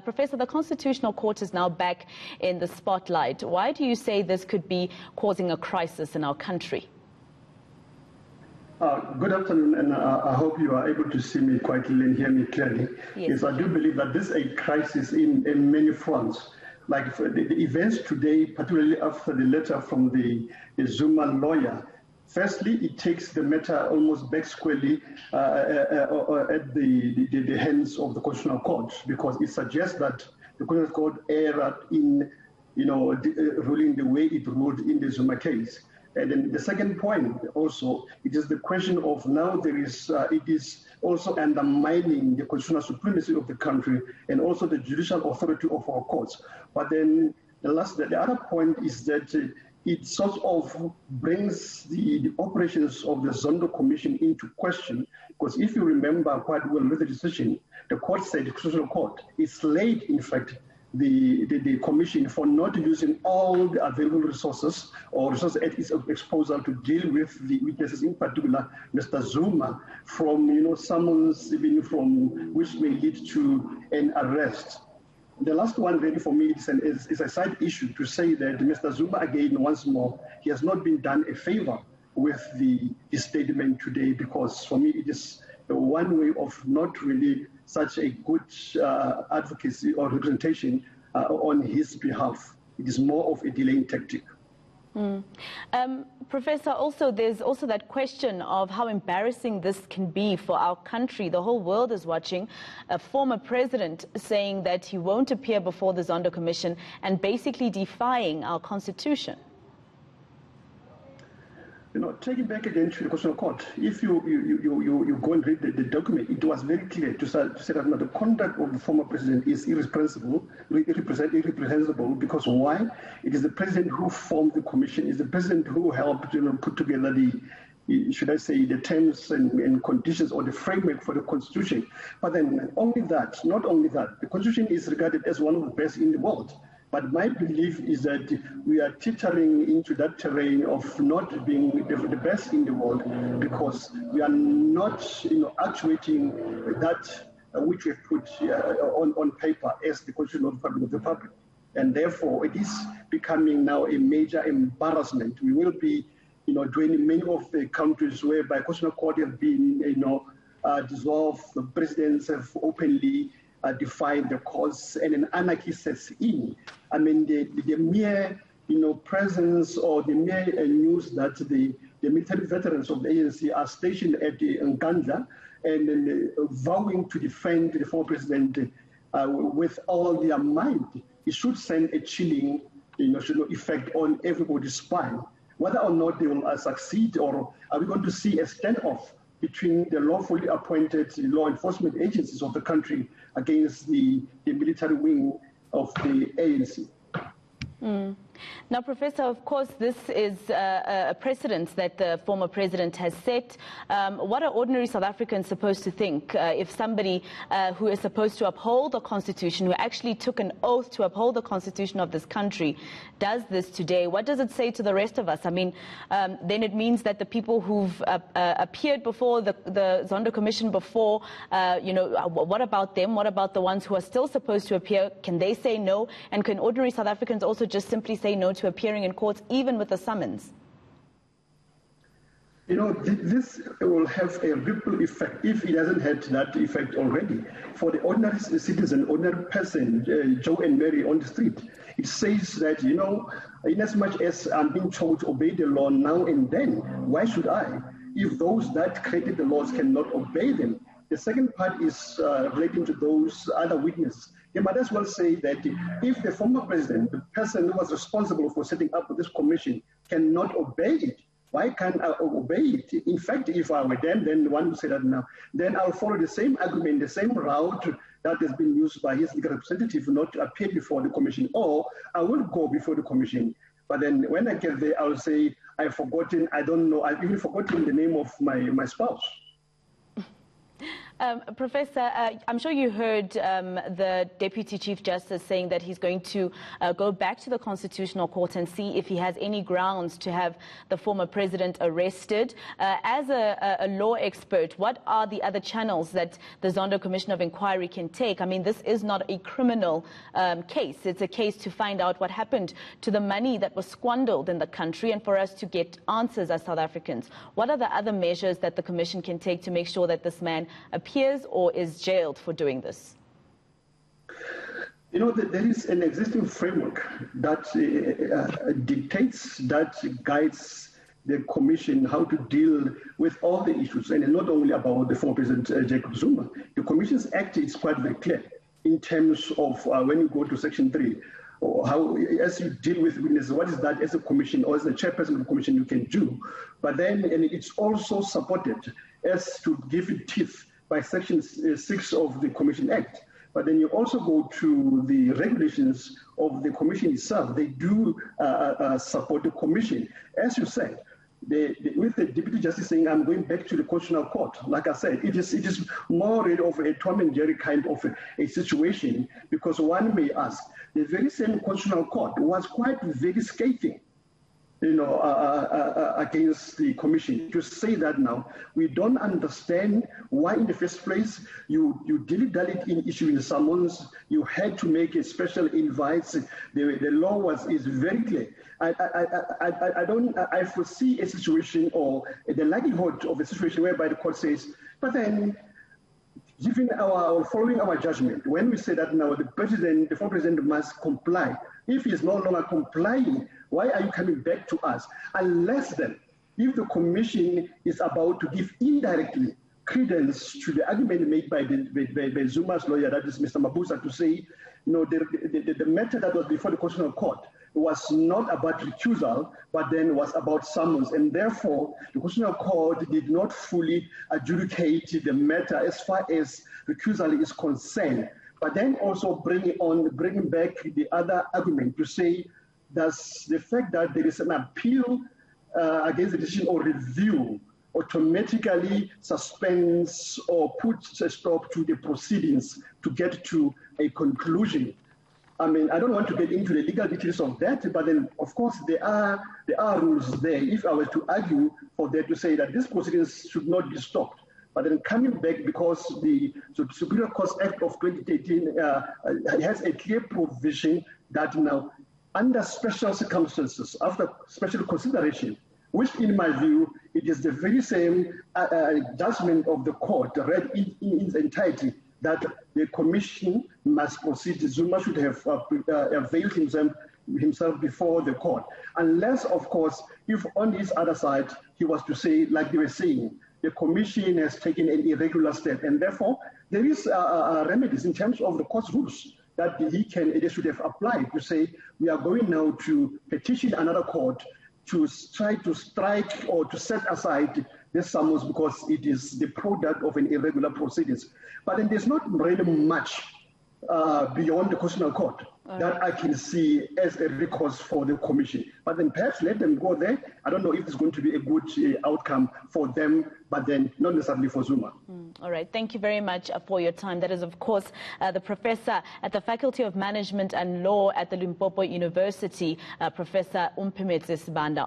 Professor, the Constitutional Court is now back in the spotlight. Why do you say this could be causing a crisis in our country? Good afternoon, and I hope you are able to see me quite clearly and hear me clearly. Yes, I do believe that this is a crisis in many fronts. Like the events today, particularly after the letter from the Zuma lawyer, firstly, it takes the matter almost back squarely at the hands of the Constitutional Court, because it suggests that the Constitutional Court erred in, ruling the way it ruled in the Zuma case. And then the second point also, it is the question of now it is also undermining the constitutional supremacy of the country and also the judicial authority of our courts. But then the other point is that it sort of brings the operations of the Zondo Commission into question, because if you remember quite well with the decision, the court said, the Constitutional Court, it slayed, in fact, the commission for not using all the available resources or resources at its disposal to deal with the witnesses, in particular Mr. Zuma, from summons, even from which may lead to an arrest. The last one really for me is a side issue to say that Mr. Zuma, again, once more, he has not been done a favor with his statement today, because for me it is one way of not really such a good advocacy or representation on his behalf. It is more of a delaying tactic. Professor, there's also that question of how embarrassing this can be for our country. The whole world is watching a former president saying that he won't appear before the Zondo Commission and basically defying our constitution. Taking back again to the Constitutional Court, if you go and read the document, it was very clear to say that the conduct of the former president is irrepressible, because why? It is the president who formed the commission, it's the president who helped put together the terms and conditions or the framework for the Constitution. But then not only that, the Constitution is regarded as one of the best in the world. But my belief is that we are teetering into that terrain of not being the best in the world, because we are not actuating that which we put on paper as the Constitution of the Republic. And therefore, it is becoming now a major embarrassment. We will be joining many of the countries whereby Constitutional Court have been dissolved, the presidents have openly defined the cause, and an anarchy sets in. I mean, the mere presence or the mere news that the military veterans of the ANC are stationed at the Nkandla and vowing to defend the former president with all their might, it should send a chilling effect on everybody's spine. Whether or not they will succeed, or are we going to see a standoff between the lawfully appointed law enforcement agencies of the country against the military wing of the ANC. Now, Professor, of course, this is a precedent that the former president has set. What are ordinary South Africans supposed to think if somebody who is supposed to uphold the Constitution, who actually took an oath to uphold the Constitution of this country, does this today? What does it say to the rest of us? I mean, then it means that the people who've appeared before the Zondo Commission before, what about them? What about the ones who are still supposed to appear? Can they say no? And can ordinary South Africans also just simply say no to appearing in courts, even with a summons? This will have a ripple effect if it hasn't had that effect already. For the ordinary citizen, ordinary person, Joe and Mary on the street, it says that, in as much as I'm being told to obey the law now and then, why should I? If those that created the laws cannot obey them. The second part is relating to those other witnesses. You might as well say that if the former president, the person who was responsible for setting up this commission, cannot obey it, why can't I obey it? In fact, if I were them, then the one who said that now, then I'll follow the same argument, the same route that has been used by his legal representative not to appear before the commission, or I will go before the commission. But then when I get there, I'll say, I've forgotten, I don't know, I've even forgotten the name of my spouse. Professor, I'm sure you heard the Deputy Chief Justice saying that he's going to go back to the Constitutional Court and see if he has any grounds to have the former president arrested. As a law expert, what are the other channels that the Zondo Commission of Inquiry can take? I mean, this is not a criminal case. It's a case to find out what happened to the money that was squandered in the country and for us to get answers as South Africans. What are the other measures that the Commission can take to make sure that this man appears or is jailed for doing this? You know, there is an existing framework that dictates, that guides the Commission how to deal with all the issues, and not only about the former President Jacob Zuma. The Commission's Act is quite very clear in terms of when you go to Section 3, or how, as you deal with witnesses, what is that as a commission or as the chairperson of the commission you can do. But then, and it's also supported as to give it teeth by Section 6 of the Commission Act. But then you also go to the regulations of the commission itself. They do support the commission. As you said, with the Deputy Justice saying, I'm going back to the Constitutional Court, like I said, it is more really of a Tom and Jerry kind of a situation, because one may ask, the very same Constitutional Court was quite very scathing, you know, against the commission, to say that now we don't understand why in the first place you dilly-dallied in issuing summons. You had to make a special invite. The law is very clear. I foresee a situation, or the likelihood of a situation whereby the court says, but then, following our judgment, when we say that now the former president must comply, if he is no longer complying, why are you coming back to us? Unless then, if the commission is about to give indirectly credence to the argument made by Zuma's lawyer, that is Mr. Mabuza, to say, no, the matter that was before the Constitutional Court was not about recusal, but then was about summons. And therefore, the Constitutional Court did not fully adjudicate the matter as far as recusal is concerned. But then also bringing back the other argument to say, does the fact that there is an appeal against the decision or review automatically suspends or puts a stop to the proceedings to get to a conclusion? I mean, I don't want to get into the legal details of that, but then, of course, there are rules there. If I were to argue for that, to say that this proceedings should not be stopped, but then coming back, because the Superior Courts Act of 2013 has a clear provision that now, under special circumstances, after special consideration, which in my view, it is the very same judgment of the court read in its entirety, that the commission must proceed. Zuma should have availed himself before the court. Unless, of course, if on his other side, he was to say, like they were saying, the commission has taken an irregular step, and therefore there is remedies in terms of the court's rules that they should have applied to say, we are going now to petition another court to try to strike or to set aside this summons because it is the product of an irregular proceedings. But then there's not really much beyond the Constitutional Court that I can see as a recourse for the commission. But then perhaps let them go there. I don't know if it's going to be a good outcome for them, but then not necessarily for Zuma. All right. Thank you very much for your time. That is, of course, the professor at the Faculty of Management and Law at the Limpopo University, Professor Umpimetse Sibanda.